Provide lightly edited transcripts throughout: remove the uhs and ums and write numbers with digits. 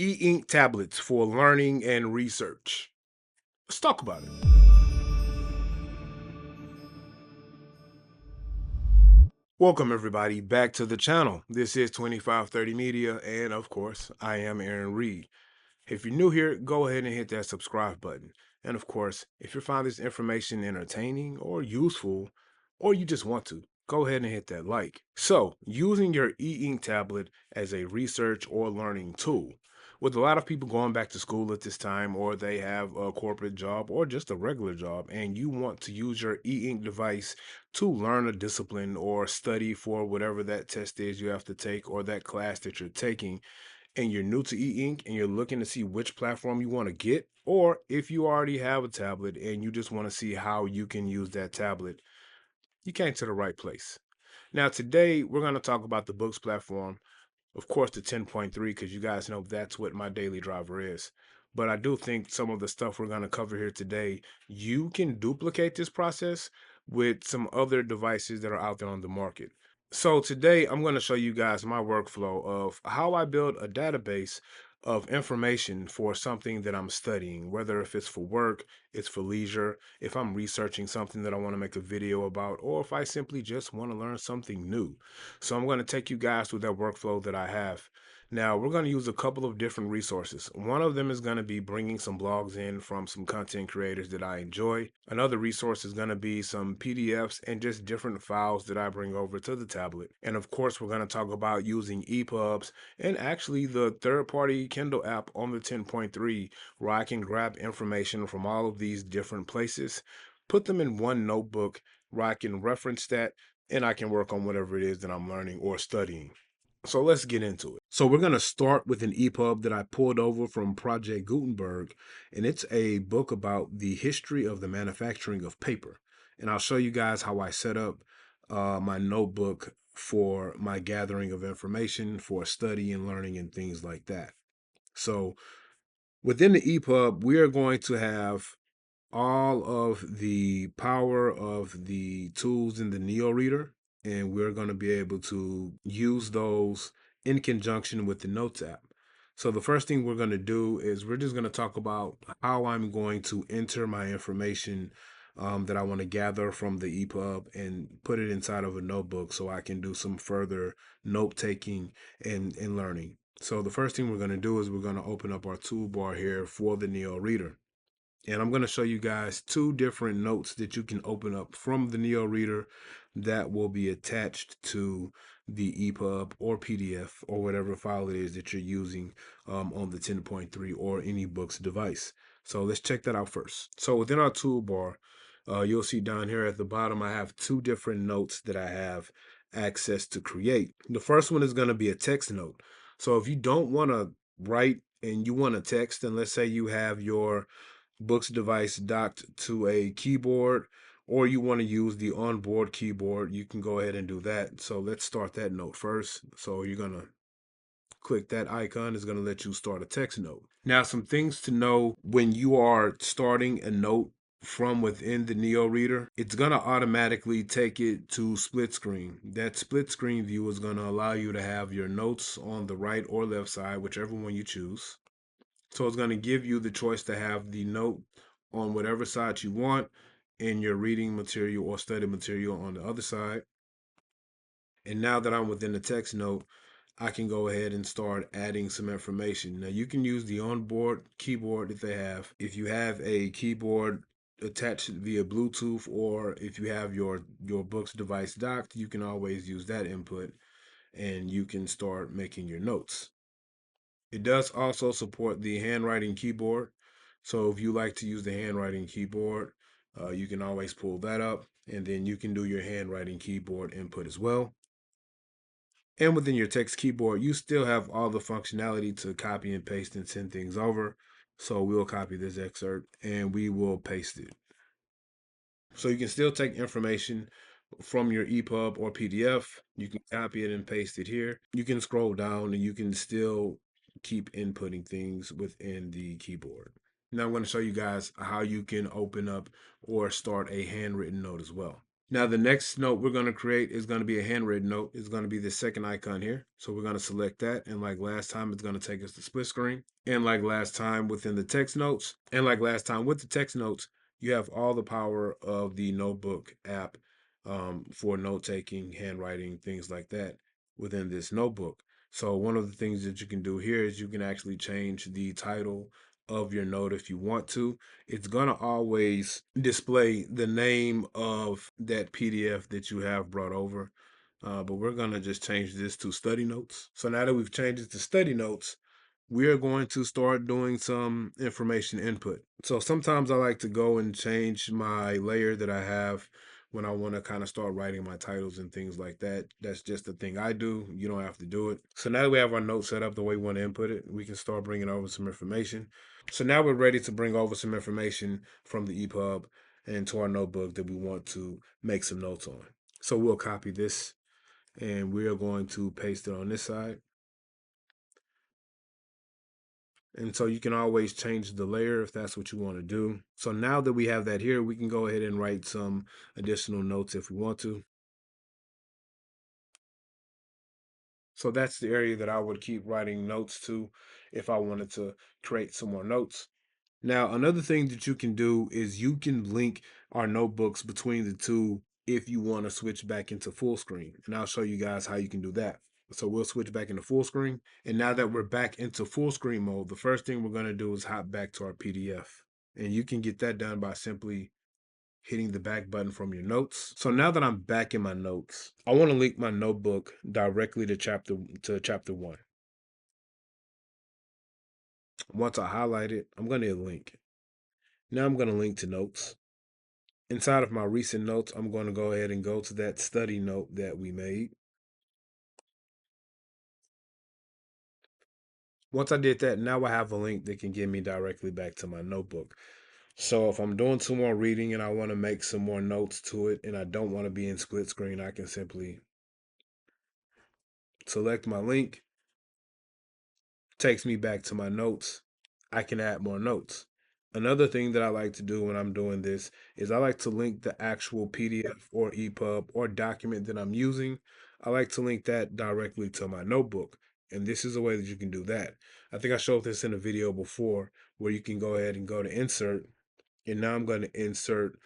E-ink tablets for learning and research. Let's talk about it. Welcome everybody back to the channel. This is 2530 Media, and of course, I am Aaron Reed. If you're new here, go ahead and hit that subscribe button. And of course, if you find this information entertaining or useful, or you just want to, go ahead and hit that like. So, using your e-ink tablet as a research or learning tool. With a lot of people going back to school at this time, or they have a corporate job or just a regular job, and you want to use your e-ink device to learn a discipline or study for whatever that test is you have to take or that class that you're taking, and you're new to e-ink and you're looking to see which platform you want to get, or if you already have a tablet and you just want to see how you can use that tablet, you came to the right place. Now today we're going to talk about the Boox platform, of course the 10.3, because you guys know that's what my daily driver is. But I do think some of the stuff we're going to cover here today, you can duplicate this process with some other devices that are out there on the market. So today I'm going to show you guys my workflow of how I build a database of information for something that I'm studying, whether if it's for work, it's for leisure, if I'm researching something that I want to make a video about, or if I simply just want to learn something new. So I'm going to take you guys through that workflow that I have. Now, we're going to use a couple of different resources. One of them is going to be bringing some blogs in from some content creators that I enjoy. Another resource is going to be some PDFs and just different files that I bring over to the tablet. And of course, we're going to talk about using EPUBs and actually the third-party Kindle app on the 10.3, where I can grab information from all of these different places, put them in one notebook where I can reference that, and I can work on whatever it is that I'm learning or studying. So let's get into it. So we're going to start with an EPUB that I pulled over from Project Gutenberg, and it's a book about the history of the manufacturing of paper. And I'll show you guys how I set up my notebook for my gathering of information for study and learning and things like that. So within the EPUB, we are going to have all of the power of the tools in the Neo Reader, and we're going to be able to use those in conjunction with the Notes app. So the first thing we're going to do is we're just going to talk about how I'm going to enter my information that I want to gather from the EPUB and put it inside of a notebook so I can do some further note taking and learning. So the first thing we're going to do is we're going to open up our toolbar here for the Neo Reader. And I'm going to show you guys two different notes that you can open up from the Neo Reader that will be attached to the EPUB or PDF or whatever file it is that you're using on the 10.3 or any Boox device. So let's check that out first. So within our toolbar, you'll see down here at the bottom, I have two different notes that I have access to create. The first one is going to be a text note. So if you don't want to write and you want to text, and let's say you have your Boox device docked to a keyboard, or you want to use the onboard keyboard, you can go ahead and do that. So let's start that note first. So you're going to click that icon. It's going to let you start a text note. Now, some things to know when you are starting a note from within the Neo Reader, it's going to automatically take it to split screen. That split screen view is going to allow you to have your notes on the right or left side, whichever one you choose. So it's going to give you the choice to have the note on whatever side you want in your reading material or study material on the other side. And now that I'm within the text note, I can go ahead and start adding some information. Now you can use the onboard keyboard that they have. If you have a keyboard attached via Bluetooth, or if you have your Boox device docked, you can always use that input and you can start making your notes. It does also support the handwriting keyboard. So if you like to use the handwriting keyboard, you can always pull that up, and then you can do your handwriting keyboard input as well. And within your text keyboard, you still have all the functionality to copy and paste and send things over. So we'll copy this excerpt and we will paste it. So you can still take information from your EPUB or PDF. You can copy it and paste it here. You can scroll down and you can still keep inputting things within the keyboard. Now I'm going to show you guys how you can open up or start a handwritten note as well. Now, the next note we're going to create is going to be a handwritten note. It's going to be the second icon here. So we're going to select that. And like last time, it's going to take us to split screen. And like last time within the text notes, and like last time with the text notes, you have all the power of the notebook app for note taking, handwriting, things like that within this notebook. So one of the things that you can do here is you can actually change the title of your note if you want to. It's gonna always display the name of that PDF that you have brought over. But we're gonna just change this to study notes. So now that we've changed it to study notes, we are going to start doing some information input. So sometimes I like to go and change my layer that I have when I want to kind of start writing my titles and things like that. That's just the thing I do. You don't have to do it. So now that we have our note set up the way we want to input it, we can start bringing over some information. So now we're ready to bring over some information from the EPUB into our notebook that we want to make some notes on. So we'll copy this and we are going to paste it on this side. And so you can always change the layer if that's what you want to do. So now that we have that here, we can go ahead and write some additional notes if we want to. So that's the area that I would keep writing notes to if I wanted to create some more notes. Now, another thing that you can do is you can link our notebooks between the two if you want to switch back into full screen. And I'll show you guys how you can do that. So we'll switch back into full screen. And now that we're back into full screen mode, the first thing we're going to do is hop back to our PDF. And you can get that done by simply hitting the back button from your notes. So now that I'm back in my notes, I want to link my notebook directly to chapter 1. Once I highlight it, I'm going to link. Now I'm going to link to notes. Inside of my recent notes, I'm going to go ahead and go to that study note that we made. Once I did that, now I have a link that can get me directly back to my notebook. So if I'm doing some more reading and I want to make some more notes to it and I don't want to be in split screen, I can simply select my link, takes me back to my notes. I can add more notes. Another thing that I like to do when I'm doing this is I like to link the actual PDF or EPUB or document that I'm using. I like to link that directly to my notebook. And this is a way that you can do that. I think I showed this in a video before where you can go ahead and go to insert. And now I'm going to insert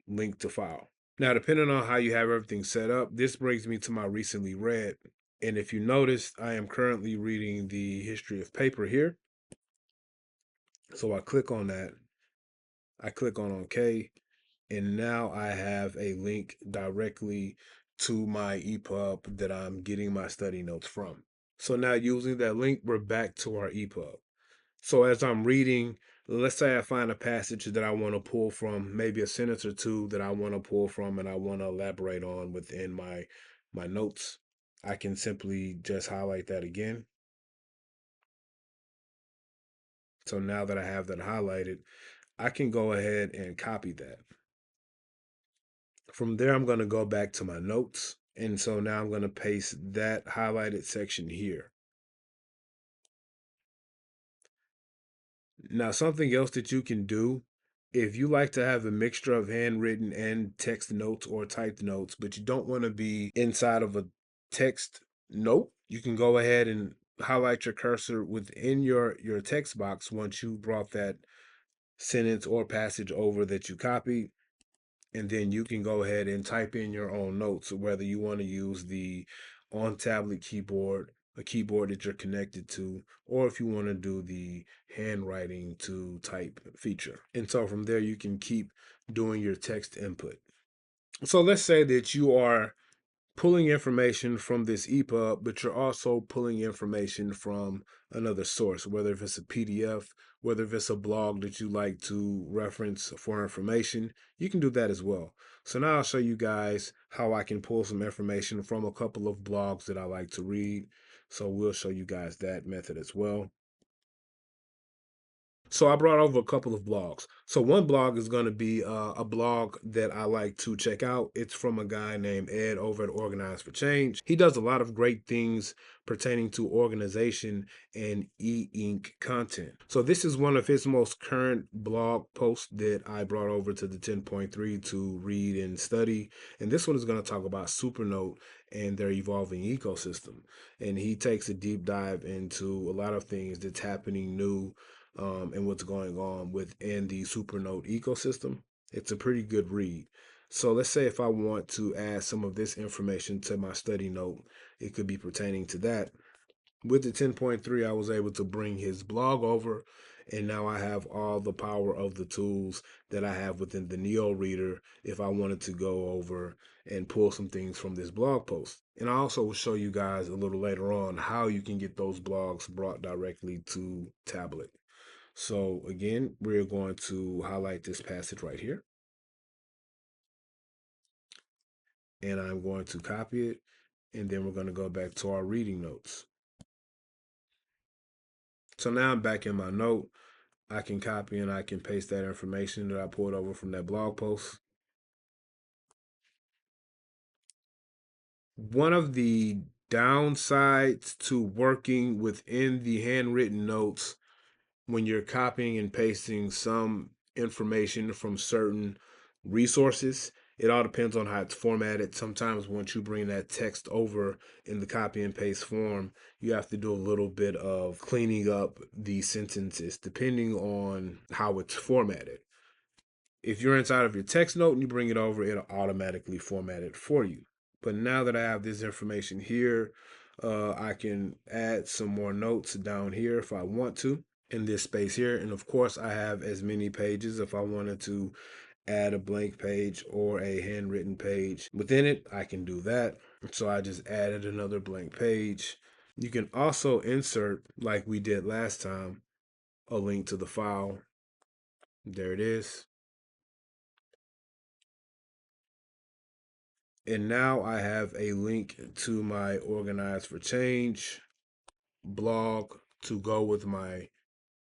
link to file. Now, depending on how you have everything set up, this brings me to my recently read. And if you notice, I am currently reading the history of paper here. So I click on that. I click on OK. And now I have a link directly to my EPUB that I'm getting my study notes from. So now using that link, we're back to our EPUB. So as I'm reading, let's say I find a passage that I want to pull from, maybe a sentence or two that I want to pull from and I want to elaborate on within my notes. I can simply just highlight that again. So now that I have that highlighted, I can go ahead and copy that. From there, I'm going to go back to my notes. And so now I'm going to paste that highlighted section here. Now, something else that you can do, if you like to have a mixture of handwritten and text notes or typed notes, but you don't want to be inside of a text note, you can go ahead and highlight your cursor within your text box once you brought that sentence or passage over that you copied. And then you can go ahead and type in your own notes, whether you want to use the on tablet keyboard, a keyboard that you're connected to, or if you want to do the handwriting to type feature. And so from there, you can keep doing your text input. So let's say that you are pulling information from this EPUB, but you're also pulling information from another source, whether if it's a PDF, whether if it's a blog that you like to reference for information, you can do that as well. So now I'll show you guys how I can pull some information from a couple of blogs that I like to read. So we'll show you guys that method as well. So I brought over a couple of blogs. So one blog is going to be a blog that I like to check out. It's from a guy named Ed over at Organize for Change. He does a lot of great things pertaining to organization and e-ink content. So this is one of his most current blog posts that I brought over to the 10.3 to read and study. And this one is going to talk about Supernote and their evolving ecosystem. And he takes a deep dive into a lot of things that's happening new, and what's going on within the Supernote ecosystem. It's a pretty good read. So let's say if I want to add some of this information to my study note, it could be pertaining to that. With the 10.3, I was able to bring his blog over, and now I have all the power of the tools that I have within the Neo Reader if I wanted to go over and pull some things from this blog post. And I also will show you guys a little later on how you can get those blogs brought directly to tablet. So again, we're going to highlight this passage right here, and I'm going to copy it, and then we're going to go back to our reading notes. So now I'm back in my note. I can copy and I can paste that information that I pulled over from that blog post. One of the downsides to working within the handwritten notes when you're copying and pasting some information from certain resources, it all depends on how it's formatted. Sometimes once you bring that text over in the copy and paste form, you have to do a little bit of cleaning up the sentences depending on how it's formatted. If you're inside of your text note and you bring it over, it'll automatically format it for you. But now that I have this information here, I can add some more notes down here if I want to in this space here. And of course, I have as many pages. If I wanted to add a blank page or a handwritten page within it, I can do that. So I just added another blank page. You can also insert, like we did last time, a link to the file. There it is. And now I have a link to my Organize for Change blog to go with my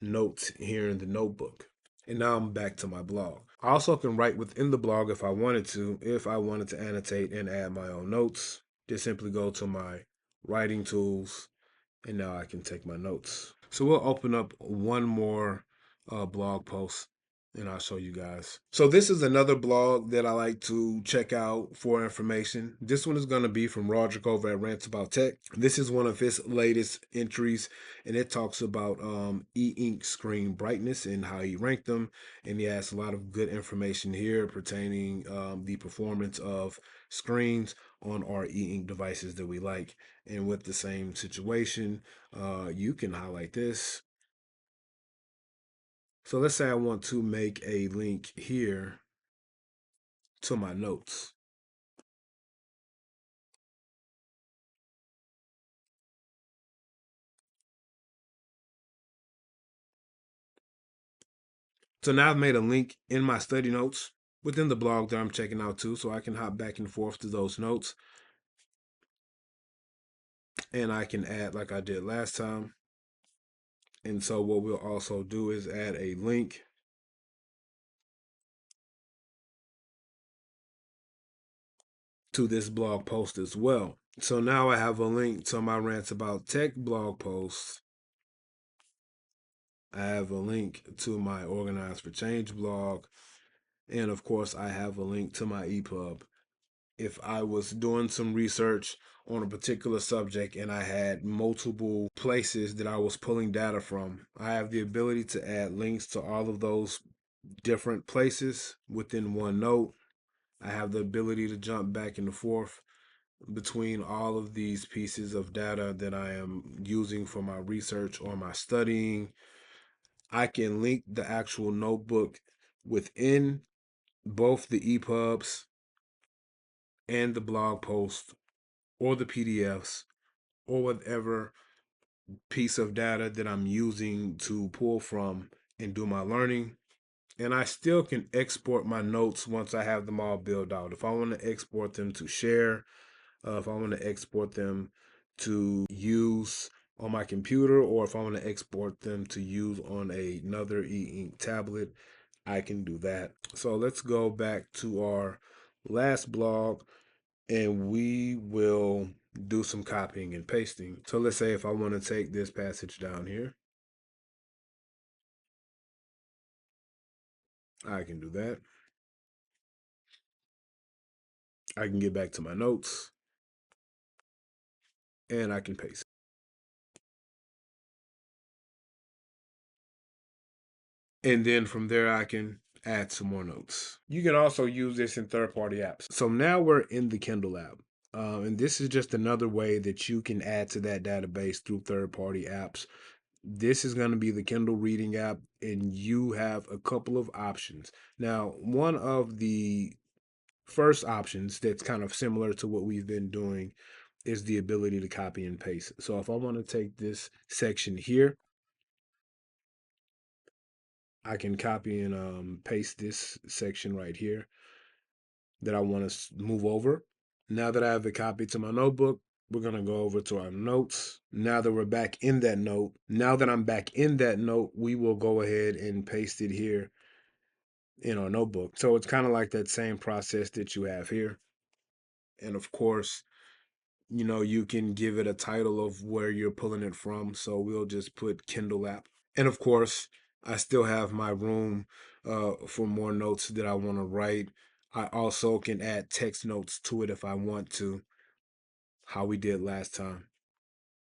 notes here in the notebook. And now I'm back to my blog. I also can write within the blog if I wanted to. If I wanted to annotate and add my own notes, just simply go to my writing tools, and now I can take my notes. So we'll open up one more blog post and I'll show you guys. So this is another blog that I like to check out for information. This one is going to be from Roderick over at Rants About Tech. This is one of his latest entries, and it talks about e-ink screen brightness and how he ranked them. And he has a lot of good information here pertaining the performance of screens on our e-ink devices that we like. And with the same situation, you can highlight this. So let's say I want to make a link here to my notes. So now I've made a link in my study notes within the blog that I'm checking out too, so I can hop back and forth to those notes. And I can add like I did last time. And so what we'll also do is add a link to this blog post as well. So now I have a link to my Rants About Tech blog post. I have a link to my Organize for Change blog. And of course, I have a link to my EPUB. If I was doing some research on a particular subject and I had multiple places that I was pulling data from, I have the ability to add links to all of those different places within one note. I have the ability to jump back and forth between all of these pieces of data that I am using for my research or my studying. I can link the actual notebook within both the EPUBs and the blog post or the PDFs or whatever piece of data that I'm using to pull from and do my learning. And I still can export my notes once I have them all built out. If I want to export them to share, if I want to export them to use on my computer, or if I want to export them to use on another e-ink tablet, I can do that. So let's go back to our last blog and we will do some copying and pasting. So let's say if I want to take this passage down here, I can do that. I can get back to my notes and I can paste. And then from there, I can add some more notes. You can also use this in third-party apps. So now we're in the Kindle app. And this is just another way that you can add to that database through third-party apps. This is going to be the Kindle reading app, and you have a couple of options. Now, one of the first options that's kind of similar to what we've been doing is the ability to copy and paste. So if I want to take this section here, I can copy and paste this section right here that I want to move over. Now that I have it copied to my notebook, we're going to go over to our notes. Now that we're back in that note, now that I'm back in that note, we will go ahead and paste it here in our notebook. So it's kind of like that same process that you have here. And of course, you can give it a title of where you're pulling it from. So we'll just put Kindle app. And of course, I still have my room for more notes that I want to write. I also can add text notes to it if I want to, how we did last time.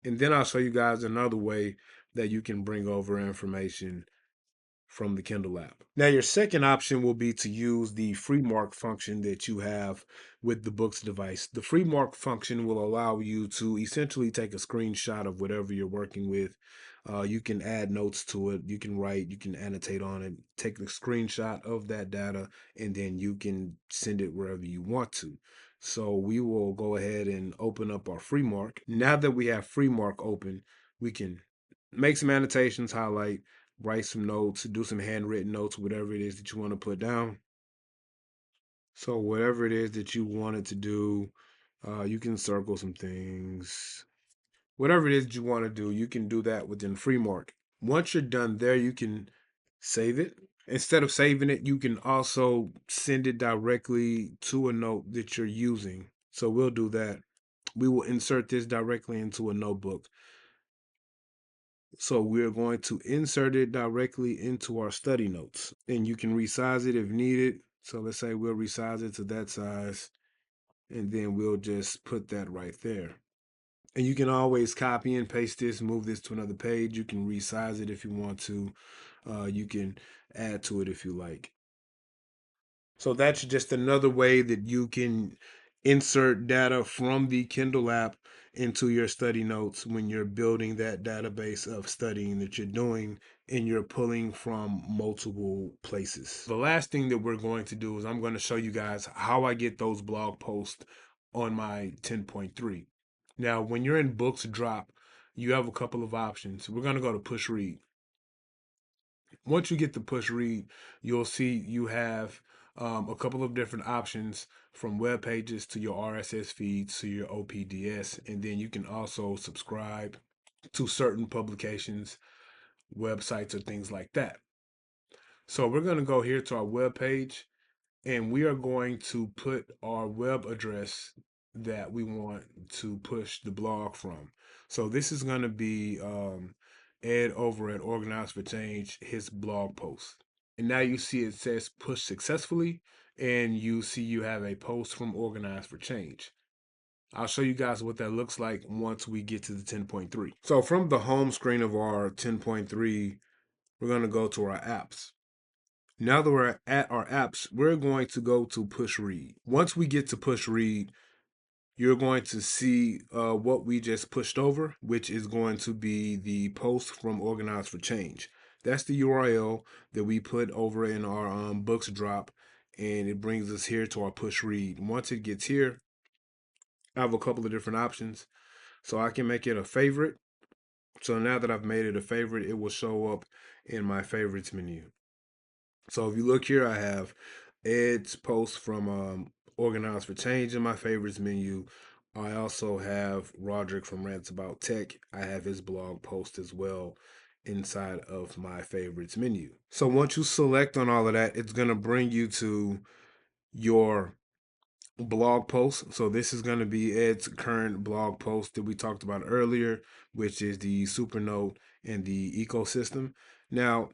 And then I'll show you guys another way that you can bring over information from the Kindle app. Now, your second option will be to use the free mark function that you have with the Boox device. The free mark function will allow you to essentially take a screenshot of whatever you're working with. You can add notes to it, you can write, you can annotate on it, take a screenshot of that data, and then you can send it wherever you want to. So we will go ahead and open up our free mark. Now that we have free mark open, we can make some annotations, highlight, write some notes, do some handwritten notes, whatever it is that you want to put down. So whatever it is that you wanted to do, you can circle some things. Whatever it is that you want to do, you can do that within FreeMark. Once you're done there, you can save it. Instead of saving it, you can also send it directly to a note that you're using. So we'll do that. We will insert this directly into a notebook. So we're going to insert it directly into our study notes, and you can resize it if needed. So let's say we'll resize it to that size, and then we'll just put that right there. And you can always copy and paste this, move this to another page. You can resize it if you want to. You can add to it if you like. So that's just another way that you can insert data from the Kindle app into your study notes when you're building that database of studying that you're doing and you're pulling from multiple places. The last thing that we're going to do is I'm going to show you guys how I get those blog posts on my 10.3. Now, when you're in Books Drop, you have a couple of options. We're going to go to push read. Once you get the push read, you'll see you have a couple of different options from web pages to your RSS feeds to your OPDS. And then you can also subscribe to certain publications, websites, or things like that. So we're going to go here to our web page and we are going to put our web address that we want to push the blog from. So this is going to be Ed over at Organize for Change, his blog post. And now you see it says push successfully, and you see you have a post from Organize for Change. I'll show you guys what that looks like once we get to the 10.3. So from the home screen of our 10.3, we're going to go to our apps. Now that we're at our apps, we're going to go to push read. Once we get to push read, you're going to see what we just pushed over, which is going to be the post from Organize for Change. That's the URL that we put over in our Books drop, and it brings us here to our push read. Once it gets here, I have a couple of different options. So I can make it a favorite. So now that I've made it a favorite, it will show up in my favorites menu. So if you look here, I have Ed's post from Organize for Change in my favorites menu. I also have Roderick from Rants About Tech. I have his blog post as well inside of my favorites menu. So once you select on all of that, it's going to bring you to your blog post. So this is going to be Ed's current blog post that we talked about earlier, which is the Supernote and the ecosystem. Now,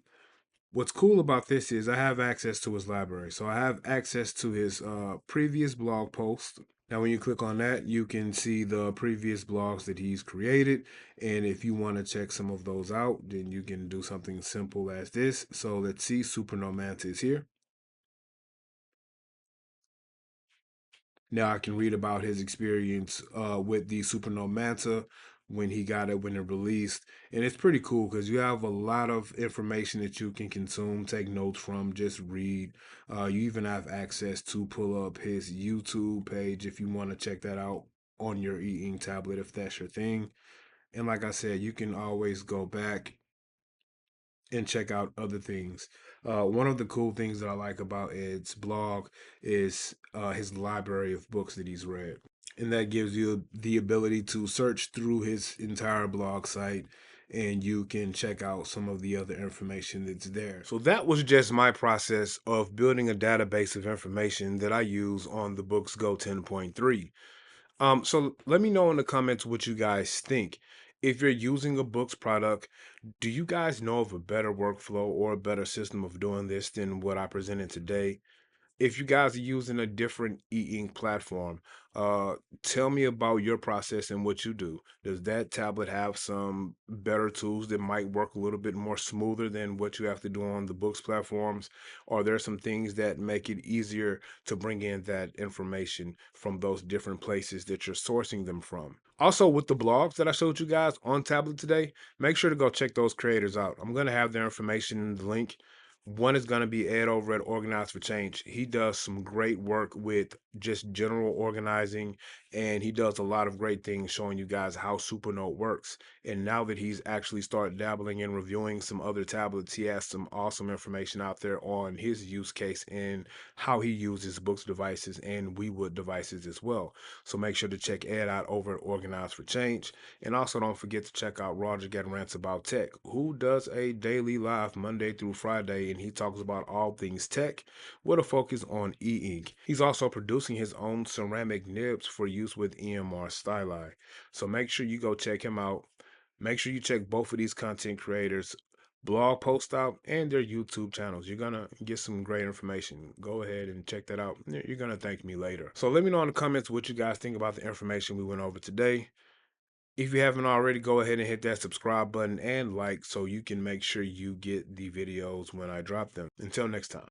what's cool about this is I have access to his library. So I have access to his previous blog post. Now, when you click on that, you can see the previous blogs that he's created. And if you want to check some of those out, then you can do something simple as this. So let's see, Supernomanta is here. Now I can read about his experience with the Supernova Manta when he got it when it released, and it's pretty cool because you have a lot of information that you can consume, take notes from, just read. You even have access to pull up his YouTube page if you want to check that out on your e-ink tablet if that's your thing. And like I said, you can always go back and check out other things. One of the cool things that I like about Ed's blog is his library of books that he's read. And that gives you the ability to search through his entire blog site and you can check out some of the other information that's there. So that was just my process of building a database of information that I use on the Boox Go 10.3. So let me know in the comments what you guys think. If you're using a Boox product, do you guys know of a better workflow or a better system of doing this than what I presented today? If you guys are using a different e-ink platform, uh, tell me about your process and what you do. Does that tablet have some better tools that might work a little bit more smoother than what you have to do on the Boox platforms? Are there some things that make it easier to bring in that information from those different places that you're sourcing them from? Also, with the blogs that I showed you guys on tablet today, make sure to go check those creators out. I'm going to have their information in the link. One is going to be Ed over at Organize for Change. He does some great work with just general organizing, and he does a lot of great things showing you guys how Supernote works. And now that he's actually started dabbling in reviewing some other tablets, he has some awesome information out there on his use case and how he uses Boox devices and WeWood devices as well. So make sure to check Ed out over at Organize for Change. And also don't forget to check out Roger Get Rants About Tech, who does a daily live Monday through Friday, and he talks about all things tech with a focus on e-ink. He's also producing his own ceramic nibs for use with EMR styli. So make sure you go check him out. Make sure you check both of these content creators blog post out and their YouTube channels. You're gonna get some great information. Go ahead and check that out. You're gonna thank me later. So let me know in the comments what you guys think about the information we went over today. If you haven't already, go ahead and hit that subscribe button and like so you can make sure you get the videos when I drop them. Until next time.